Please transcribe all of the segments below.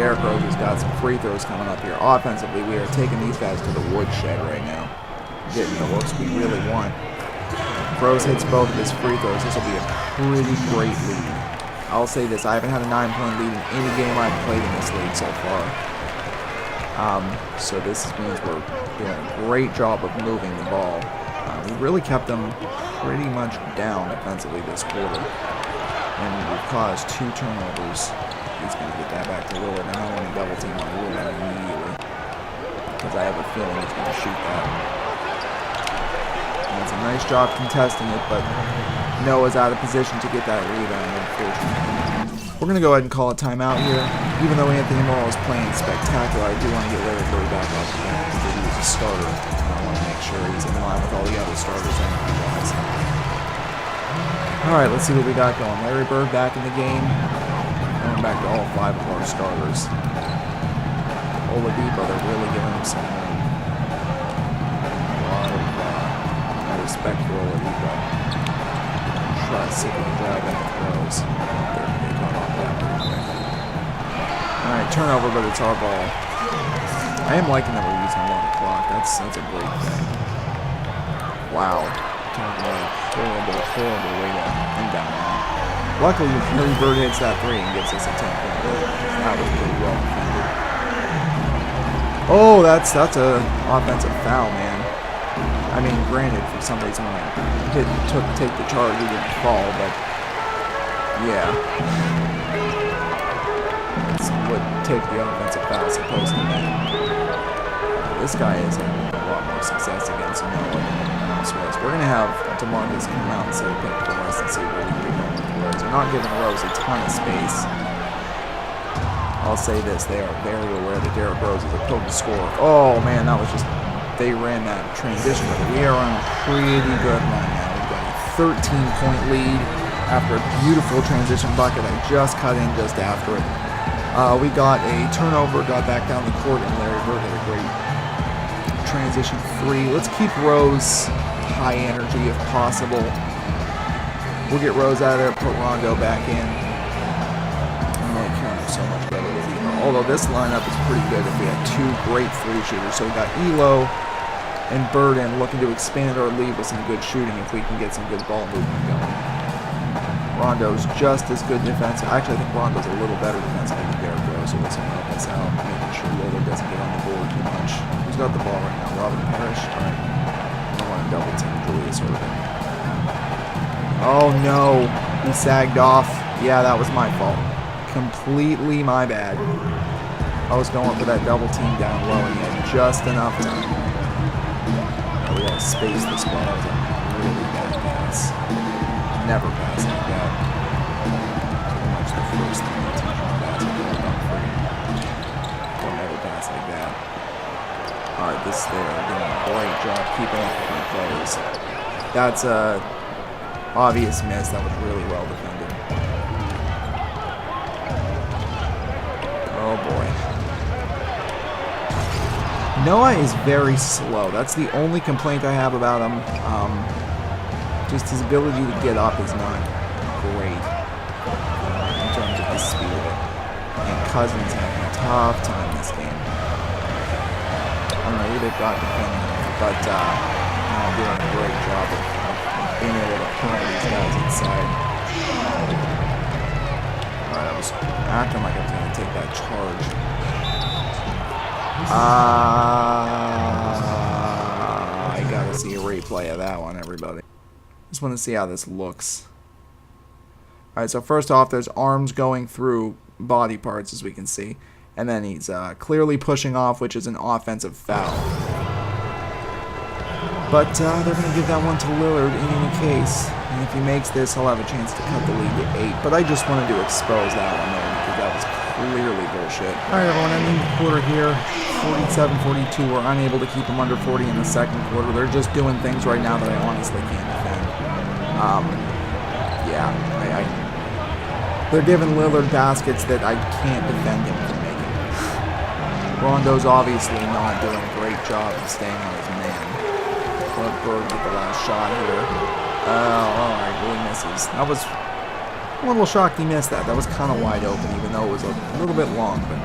Derrick Rose has got some free throws coming up here. Offensively, we are taking these guys to the woodshed right now. Getting the looks we really want. If Rose hits both of his free throws, this will be a pretty great lead. I'll say this, I haven't had a 9-point lead in any game I've played in this league so far. So this means we're doing a great job of moving the ball. We really kept them pretty much down defensively this quarter. And we've caused 2 turnovers. He's going to get that back to Lillard. And I want to double team on Lillard immediately, because I have a feeling he's going to shoot that. And it's a nice job contesting it, but Noah's out of position to get that rebound, unfortunately. We're going to go ahead and call a timeout here. Even though Anthony Morrow is playing spectacular, I do want to get Larry Bird back off the bench because he was a starter. I want to make sure he's in line with all the other starters energy-wise. Alright, let's see what we got going. Larry Bird back in the game. Going back to all 5 of our starters. Oladipo, they're really giving him some a lot of respect for Oladipo. Try to see if we can drive in the throws. They caught off that pretty quick. Alright, turnover, but it's our ball. I am liking that we're using a lot of clock. That's a great thing. Wow. Talking about a horrible way to inbound that. Luckily, Larry Bird hits that 3 and gets us a 10-point lead. That was pretty well defended. Oh, that's an offensive foul, man. I mean, granted, for some reason when I take the charge, he didn't fall, but yeah. This would take the offensive foul supposed to be. This guy is having a lot more success against Noah than anyone else was. We're going to have DeMarcus come out and set a pick for us and see where we can be going with the Rose. They're not giving Rose a ton of space. I'll say this, they are very aware that Derrick Rose is a potent scorer. Oh man, that was just, they ran that transition with it. We are on a pretty good run now. We've got a 13-point lead after a beautiful transition bucket. I just cut in just after it. We got a turnover, got back down the court, and Larry Bird had a great transition 3. Let's keep Rose high energy if possible. We'll get Rose out of there, put Rondo back in. So much better with Elo. Although this lineup is pretty good if we had 2 great 3 shooters. So we got Elo and Burden looking to expand our lead with some good shooting if we can get some good ball movement going. Rondo's just as good defensive. Actually, I think Rondo's a little better defensively than Derrick Rose, so this will help us out, making sure Lillard doesn't get on the board too much. Who's got the ball right now? Robin Parrish? Alright. I don't want to double team Julius Irving. Oh no! He sagged off. Yeah, that was my fault. Completely my bad. I was going for that double team down low and he had just enough time. Oh, we gotta space this ball. That was a really bad pass. Never pass like that. Pretty much the first thing they teach on basketball about free. Don't ever pass like that. Alright, they're doing a great job keeping up with my players. That's a obvious miss. That was really well defended. Oh boy. Noah is very slow. That's the only complaint I have about him. Just his ability to get up is not great in terms of the speed of it. And Cousins having a tough time this game. I don't know who they've got defending him, but doing a great job of being able to pull these guys inside. Alright, I was acting like I was going to take that charge. I gotta see a replay of that one, everybody. Just want to see how this looks. Alright, so first off, there's arms going through body parts, as we can see. And then he's clearly pushing off, which is an offensive foul. But they're going to give that one to Lillard in any case. And if he makes this, he'll have a chance to cut the lead to 8. But I just wanted to expose that one there because that was clearly bullshit. Alright, everyone, ending the quarter here. 47-42. We're unable to keep them under 40 in the second quarter. They're just doing things right now that I honestly can't defend. Yeah, they're giving Lillard baskets that I can't defend him from making. Rondo's obviously not doing a great job of staying on his man. Bird with the last shot here. Oh, alright, really misses. That was a little shocked he missed that. That was kind of wide open, even though it was a little bit long, but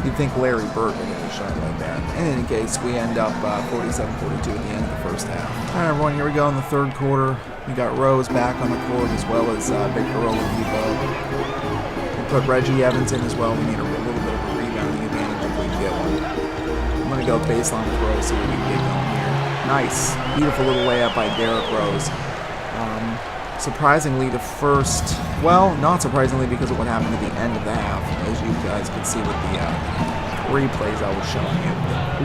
You'd think Larry Bird would hit a shot like that. In any case, we end up 47-42 at the end of the first half. All right, everyone, here we go in the third quarter. We got Rose back on the court as well as Victor Oladipo. We put Reggie Evans in as well. We need a little bit of a rebounding advantage if we can get one. I'm going to go baseline with Rose so we can get going here. Nice. Beautiful little layup by Derrick Rose. Surprisingly, the first, well, not surprisingly because of what happened at the end of the half, as you guys can see with the replays I was showing you.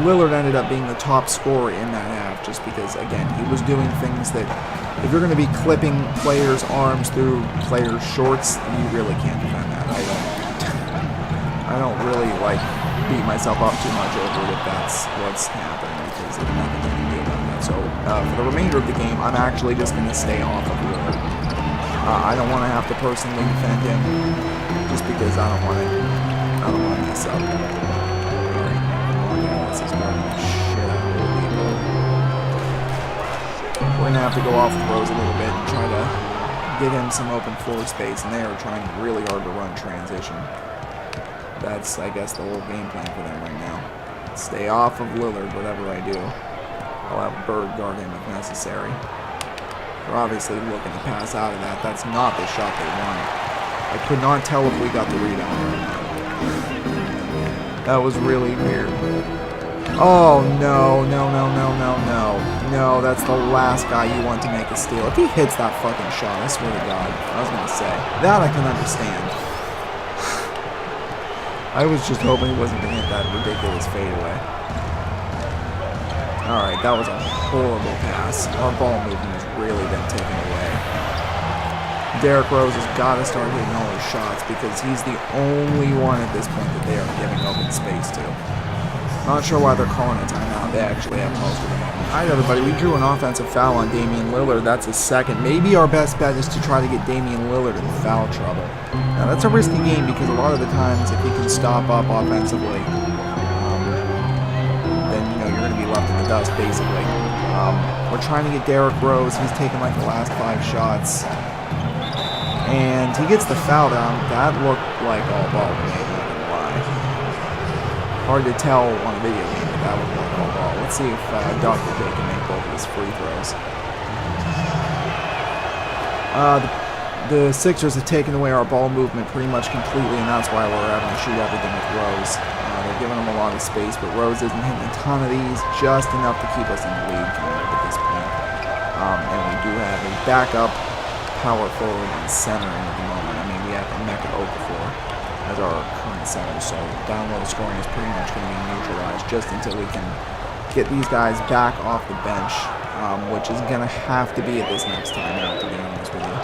Lillard ended up being the top scorer in that half just because, again, he was doing things that, if you're going to be clipping players' arms through players' shorts, you really can't defend that. I don't really, like, beat myself up too much over it if that's what's happening because there's nothing I can do about that. So, for the remainder of the game, I'm actually just going to stay off of Lillard. I don't want to have to personally defend him just because I don't want to mess up. This is going to shit out of people. We're going to have to go off the Rose a little bit and try to get him some open floor space, and they are trying really hard to run transition. That's, I guess, the whole game plan for them right now. Stay off of Lillard, whatever I do. I'll have Bird guard him if necessary. They're obviously looking to pass out of that. That's not the shot they wanted. I could not tell if we got the rebound or not. That was really weird. Oh, no. No, that's the last guy you want to make a steal. If he hits that fucking shot, I swear to God, I was going to say. That I can understand. I was just hoping he wasn't going to hit that ridiculous fadeaway. Alright, that was a horrible pass. Our ball movement has really been taken away. Derrick Rose has got to start hitting all his shots because he's the only one at this point that they are giving open space to. Not sure why they're calling a timeout. They actually have most of them. Alright, everybody, we drew an offensive foul on Damian Lillard. That's his second. Maybe our best bet is to try to get Damian Lillard in foul trouble. Now, that's a risky game because a lot of the times if he can stop up offensively, then, you know, you're going to be left in the dust, basically. We're trying to get Derrick Rose. He's taken like the last 5 shots. And he gets the foul down. That looked like all ball to me, I'm not going to lie. Hard to tell on a video game, but that would look all ball. Let's see if Dr. J can make both of his free throws. The Sixers have taken away our ball movement pretty much completely, and that's why we're having to shoot everything with Rose. They're giving him a lot of space, but Rose isn't hitting a ton of these, just enough to keep us in the lead kind of at this point. And we do have a backup power forward and center at the moment. I mean, we have Emeka Okafor as our current center, so down low scoring is pretty much going to be neutralized just until we can get these guys back off the bench, which is going to have to be at this next time out, to be honest with you.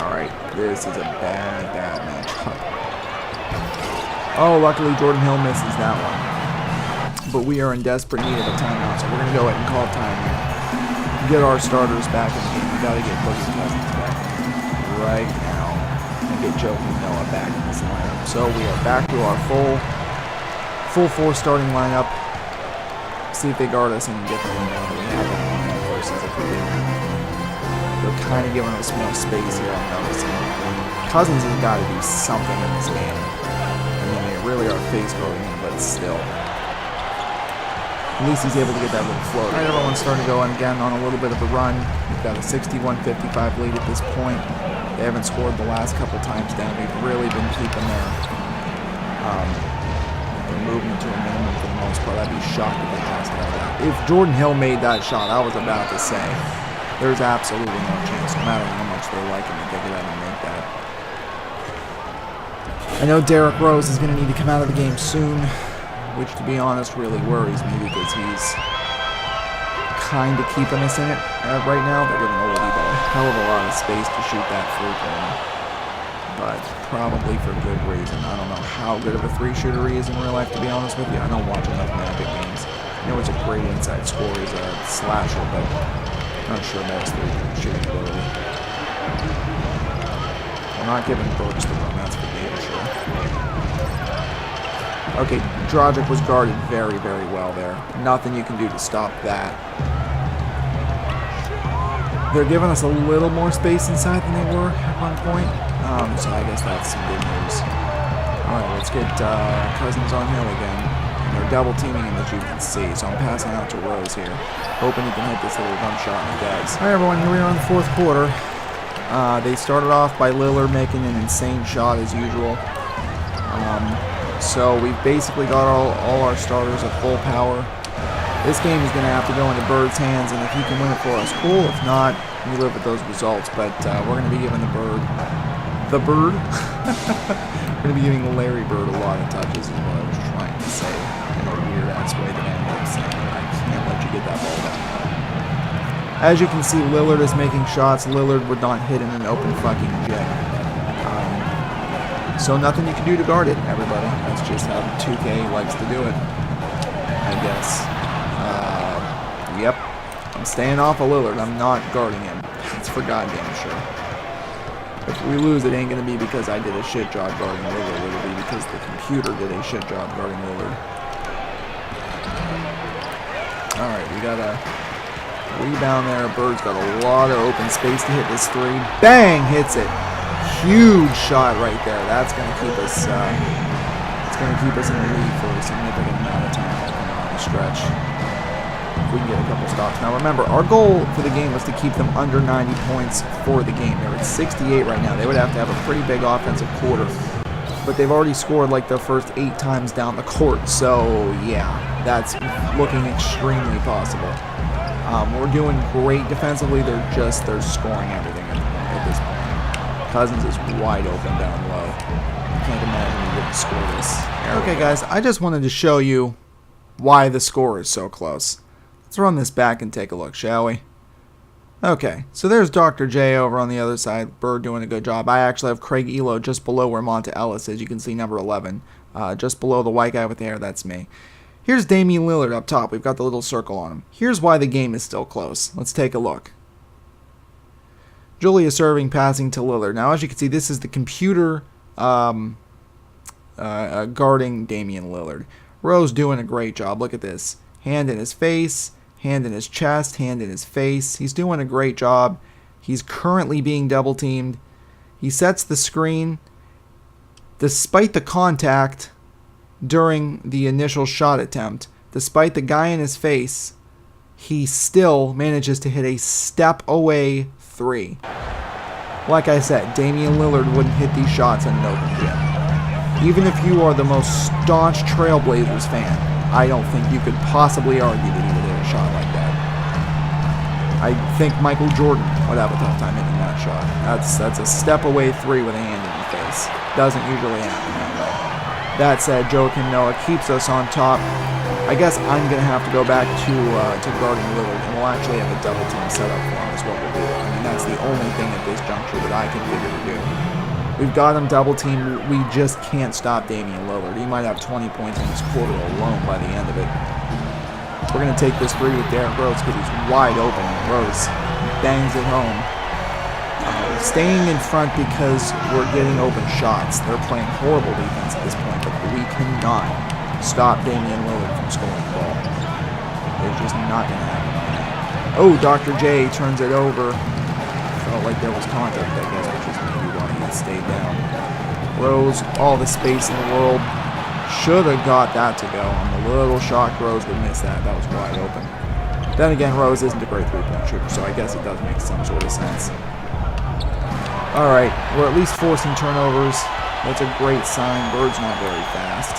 Alright, this is a bad matchup. Oh, luckily Jordan Hill misses that one. But we are in desperate need of a timeout, so we're going to go ahead and call time here. Get our starters back in the game. We got to get Boogie Cousins back right now and get Joakim Noah back in this lineup. So we are back to our full 4 starting lineup. See if they guard us and get the rebound. We have them versus if we do. They're kind of giving us more space here, I'm noticing. Cousins has got to do something in this game. I mean, they really are face guarding him, but still. At least he's able to get that little float. Alright, everyone's starting to go again on a little bit of a run. We've got a 61-55 lead at this point. They haven't scored the last couple times down. We've really been keeping their movement to a minimum for the most part. I'd be shocked if they passed out of that. If Jordan Hill made that shot, I was about to say, there's absolutely no chance, no matter how much they like him, that they could ever make that. I know Derrick Rose is going to need to come out of the game soon, which, to be honest, really worries me because he's kind of keeping us in it right now. They're giving Oladipo a hell of a lot of space to shoot that free throw, but probably for good reason. I don't know how good of a 3-shooter he is in real life, to be honest with you. I don't watch enough Magic games. I know it's a great inside scorer. He's a slasher, but I'm not sure about his 3-shooting ability. We're not giving Burks the run, that's for damn sure. Okay, Dragic was guarded very, very well there. Nothing you can do to stop that. They're giving us a little more space inside than they were at one point, so I guess that's some good news. Let's get Cousins on hill again. And they're double teaming him, as you can see. So I'm passing out to Rose here, hoping he can hit this little dump shot, and he does. All right, everyone, here we are in the fourth quarter. They started off by Lillard making an insane shot as usual. So we've basically got all our starters at full power. This game is going to have to go into Bird's hands, and if he can win it for us, cool. If not, we live with those results. But we're going to be giving we're going to be giving Larry Bird a lot of touches, is what I was trying to say in a weird-ass way that I ended up saying. I can't let you get that ball down. As you can see, Lillard is making shots. Lillard would not hit in an open fucking jet. So nothing you can do to guard it, everybody. That's just how 2K likes to do it, I guess. Yep. I'm staying off of Lillard. I'm not guarding him. That's for goddamn sure. If we lose, it ain't going to be because I did a shit job guarding Lillard. It'll be because the computer did a shit job guarding Lillard. Alright, we got a rebound there. Bird's got a lot of open space to hit this three. Bang! Hits it. Huge shot right there. That's going to keep us it's going to keep us in the lead for a significant amount of time on the stretch. If we can get a couple stops. Now remember, our goal for the game was to keep them under 90 points for the game. They're at 68 right now. They would have to have a pretty big offensive quarter. But they've already scored like their first 8 times down the court. So yeah, that's looking extremely possible. We're doing great defensively. They're scoring everything at this point. Cousins is wide open down low. I can't imagine he wouldn't score this. Okay, guys, I just wanted to show you why the score is so close. Let's run this back and take a look, shall we? Okay, so there's Dr. J over on the other side. Bird doing a good job. I actually have Craig Elo just below where Monta Ellis is. You can see number 11. Just below the white guy with the hair, that's me. Here's Damian Lillard up top. We've got the little circle on him. Here's why the game is still close. Let's take a look. Julius serving, passing to Lillard. Now, as you can see, this is the computer guarding Damian Lillard. Rose doing a great job. Look at this. Hand in his face, hand in his chest, hand in his face. He's doing a great job. He's currently being double teamed. He sets the screen. Despite the contact during the initial shot attempt, despite the guy in his face, he still manages to hit a step away 3. Like I said, Damian Lillard wouldn't hit these shots in an open gym. Even if you are the most staunch Trailblazers fan, I don't think you could possibly argue that he would hit a shot like that. I think Michael Jordan would have a tough time hitting that shot. That's a step away 3 with a hand in your face. Doesn't usually happen that way. That said, Joakim Noah keeps us on top. I guess I'm going to have to go back to guarding Lillard, and we'll actually have a double team set up for him is what we'll do. I mean, that's the only thing at this juncture that I can figure to do. We've got him double teamed. We just can't stop Damian Lillard. He might have 20 points in this quarter alone by the end of it. We're going to take this 3 with Derrick Rose because he's wide open. Rose bangs it home. Staying in front because we're getting open shots. They're playing horrible defense at this point, but we cannot stop Damian Lillard from scoring the ball. It's just not going to happen. Oh, Dr. J turns it over. Felt like there was contact, I guess, which is maybe why he stayed down. Rose, all the space in the world. Should have got that to go. I'm a little shocked Rose would miss that. That was wide open. Then again, Rose isn't a great three-point shooter, so I guess it does make some sort of sense. Alright, we're at least forcing turnovers. That's a great sign. Bird's not very fast.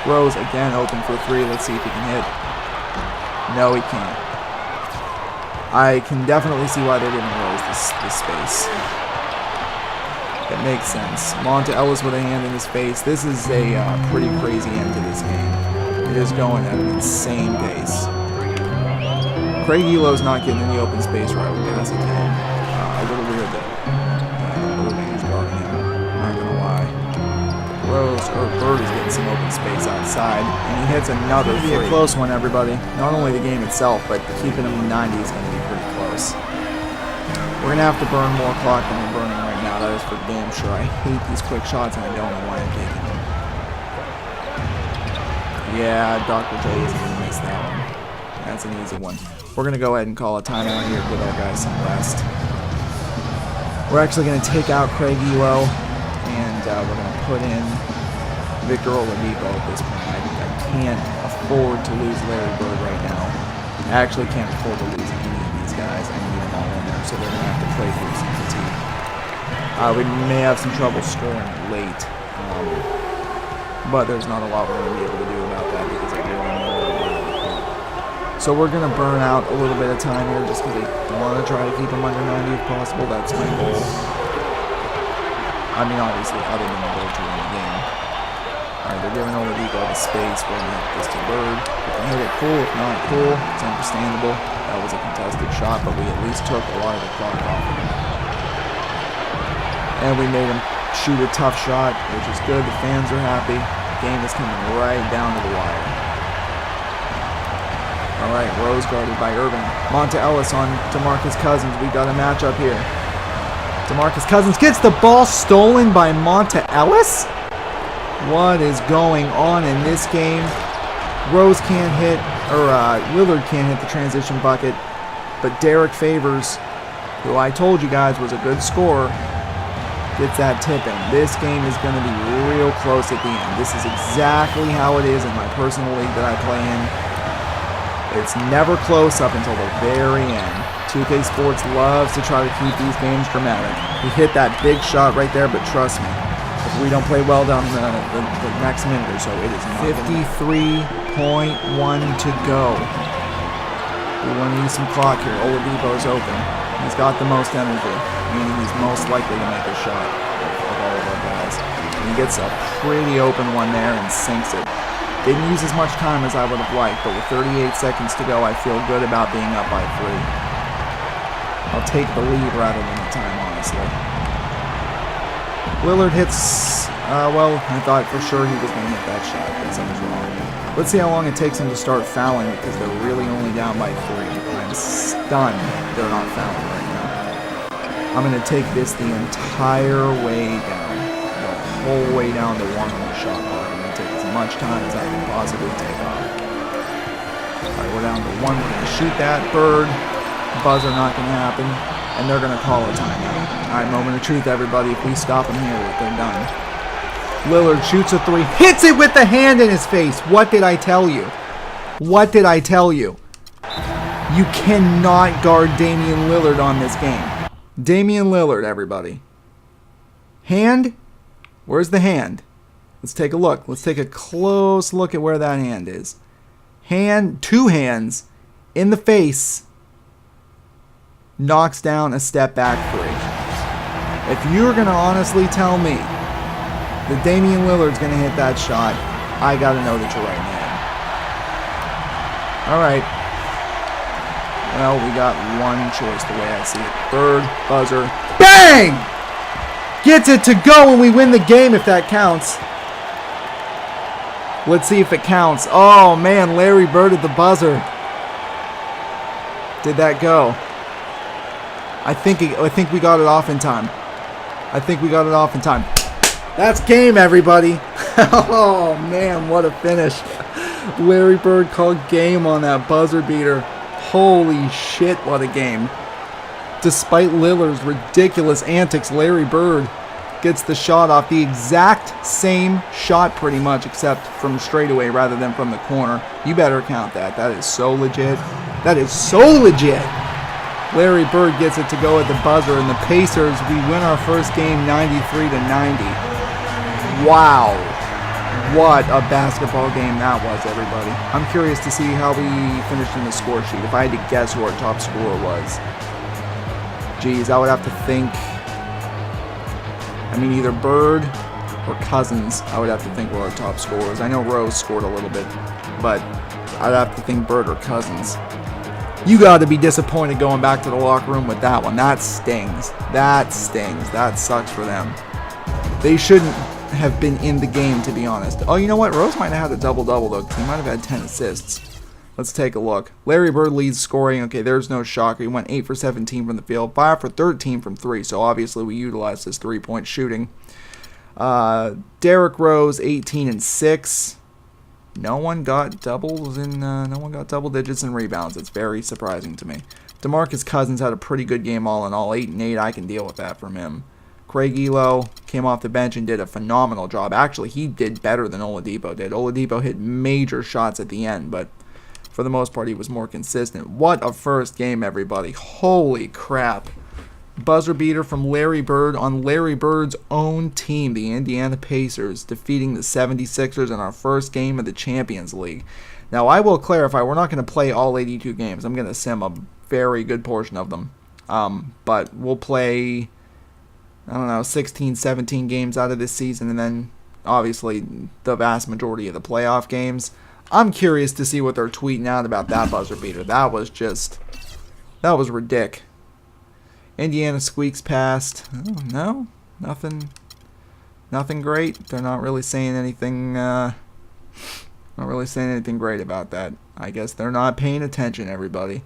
Rose again open for 3. Let's see if he can hit. No, he can't. I can definitely see why they're giving Rose this space. It makes sense. Monta Ellis with a hand in his face. This is a pretty crazy end to this game. It is going at an insane pace. Craig Elo's not getting any open space right when passing to him. A little weird that Irving is guarding him. Not gonna lie. Bird is getting some open space outside, and he hits another 3. Be a close one, everybody. Not only the game itself, but keeping him in 90 is going to be pretty close. We're going to have to burn more clock than we're burning right now. That is for damn sure. I hate these quick shots, and I don't know why I'm taking them. Yeah, Dr. J isn't going to miss that one. That's an easy one. We're going to go ahead and call a timeout here, give our guys some rest. We're actually going to take out Craig Elo, and we're going to put in Victor Oladipo at this point. I can't afford to lose Larry Bird right now. I actually can't afford to lose any of these guys. I need them all in there, so they're going to have to play through some fatigue. We may have some trouble scoring late, but there's not a lot we're going to be able to do about that because I really know we're. So we're going to burn out a little bit of time here just because I want to try to keep them under 90 if possible. That's my goal. I mean, obviously, other than the goal to win the game. Alright, they're giving Oladipo the space. We're going to hit this to Bird. If they hit it, cool. If not, cool. It's understandable. That was a contested shot, but we at least took a lot of the clock off of him. And we made him shoot a tough shot, which is good. The fans are happy. The game is coming right down to the wire. Alright, Rose guarded by Irving. Monta Ellis on DeMarcus Cousins. We got a matchup here. DeMarcus Cousins gets the ball stolen by Monta Ellis? What is going on in this game? Rose can't hit, or Lillard can't hit the transition bucket, but Derek Favors, who I told you guys was a good scorer, gets that tip in. This game is going to be real close at the end. This is exactly how it is in my personal league that I play in. It's never close up until the very end. 2K Sports loves to try to keep these games dramatic. He hit that big shot right there, but trust me, if we don't play well down the next minute or so, it is not 53.1 to go. We want to use some clock here. Oladipo's open. He's got the most energy, meaning he's most likely to make a shot of all of our guys. And he gets a pretty open one there and sinks it. Didn't use as much time as I would have liked, but with 38 seconds to go, I feel good about being up by 3. I'll take the lead rather than the time, honestly. Lillard hits, well, I thought for sure he was going to hit that shot, but something's wrong. Let's see how long it takes him to start fouling because they're really only down by 3. I'm stunned they're not fouling right now. I'm going to take this the entire way down, the whole way down to 1 on the shot clock. I'm going to take as much time as I can possibly take off. Alright, we're down to 1. We're going to shoot that. Bird. Buzzer not going to happen. And they're going to call a timeout. Alright, moment of truth, everybody. If we stop them here, they're done. Lillard shoots a 3. Hits it with the hand in his face. What did I tell you? What did I tell you? You cannot guard Damian Lillard on this game. Damian Lillard, everybody. Hand? Where's the hand? Let's take a look. Let's take a close look at where that hand is. Hand, 2 hands in the face. Knocks down a step back 3. If you're going to honestly tell me that Damian Lillard's going to hit that shot, I got to know that you're right now. Alright. Well, we got one choice the way I see it. Bird, buzzer. Bang! Gets it to go and we win the game if that counts. Let's see if it counts. Oh man, Larry Bird at the buzzer. Did that go? I think we got it off in time. I think we got it off in time. That's game, everybody. Oh man, what a finish. Larry Bird called game on that buzzer beater. Holy shit, what a game. Despite Lillard's ridiculous antics, Larry Bird gets the shot off. The exact same shot pretty much, except from straightaway rather than from the corner. You better count that. That is so legit. That is so legit. Larry Bird gets it to go at the buzzer, and the Pacers, we win our first game 93-90. Wow. What a basketball game that was, everybody. I'm curious to see how we finished in the score sheet. If I had to guess who our top scorer was. Geez, I would have to think. I mean, either Bird or Cousins, I would have to think were our top scorers. I know Rose scored a little bit, but I'd have to think Bird or Cousins. You got to be disappointed going back to the locker room with that one. That stings. That stings. That sucks for them. They shouldn't have been in the game, to be honest. Oh, you know what? Rose might have had a double-double, though, because he might have had 10 assists. Let's take a look. Larry Bird leads scoring. Okay, there's no shocker. He went 8 for 17 from the field, 5 for 13 from 3, so obviously we utilized his three-point shooting. Derrick Rose, 18 and 6. No one got double digits in rebounds. It's very surprising to me. DeMarcus Cousins had a pretty good game all in all. 8 and 8. I can deal with that from him. Craig Elo came off the bench and did a phenomenal job. Actually, he did better than Oladipo did. Oladipo hit major shots at the end, but for the most part, he was more consistent. What a first game, everybody. Holy crap. Buzzer beater from Larry Bird on Larry Bird's own team, the Indiana Pacers, defeating the 76ers in our first game of the Champions League. Now, I will clarify, we're not going to play all 82 games. I'm going to sim a very good portion of them. But we'll play, I don't know, 16, 17 games out of this season, and then, obviously, the vast majority of the playoff games. I'm curious to see what they're tweeting out about that buzzer beater. That was ridiculous. Indiana squeaks past. Oh, no, nothing great. They're not really saying anything. Not really saying anything great about that. I guess they're not paying attention, everybody.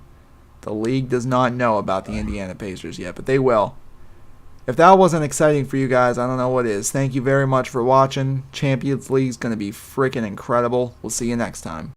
The league does not know about the Indiana Pacers yet, but they will. If that wasn't exciting for you guys, I don't know what is. Thank you very much for watching. Champions League's going to be freaking incredible. We'll see you next time.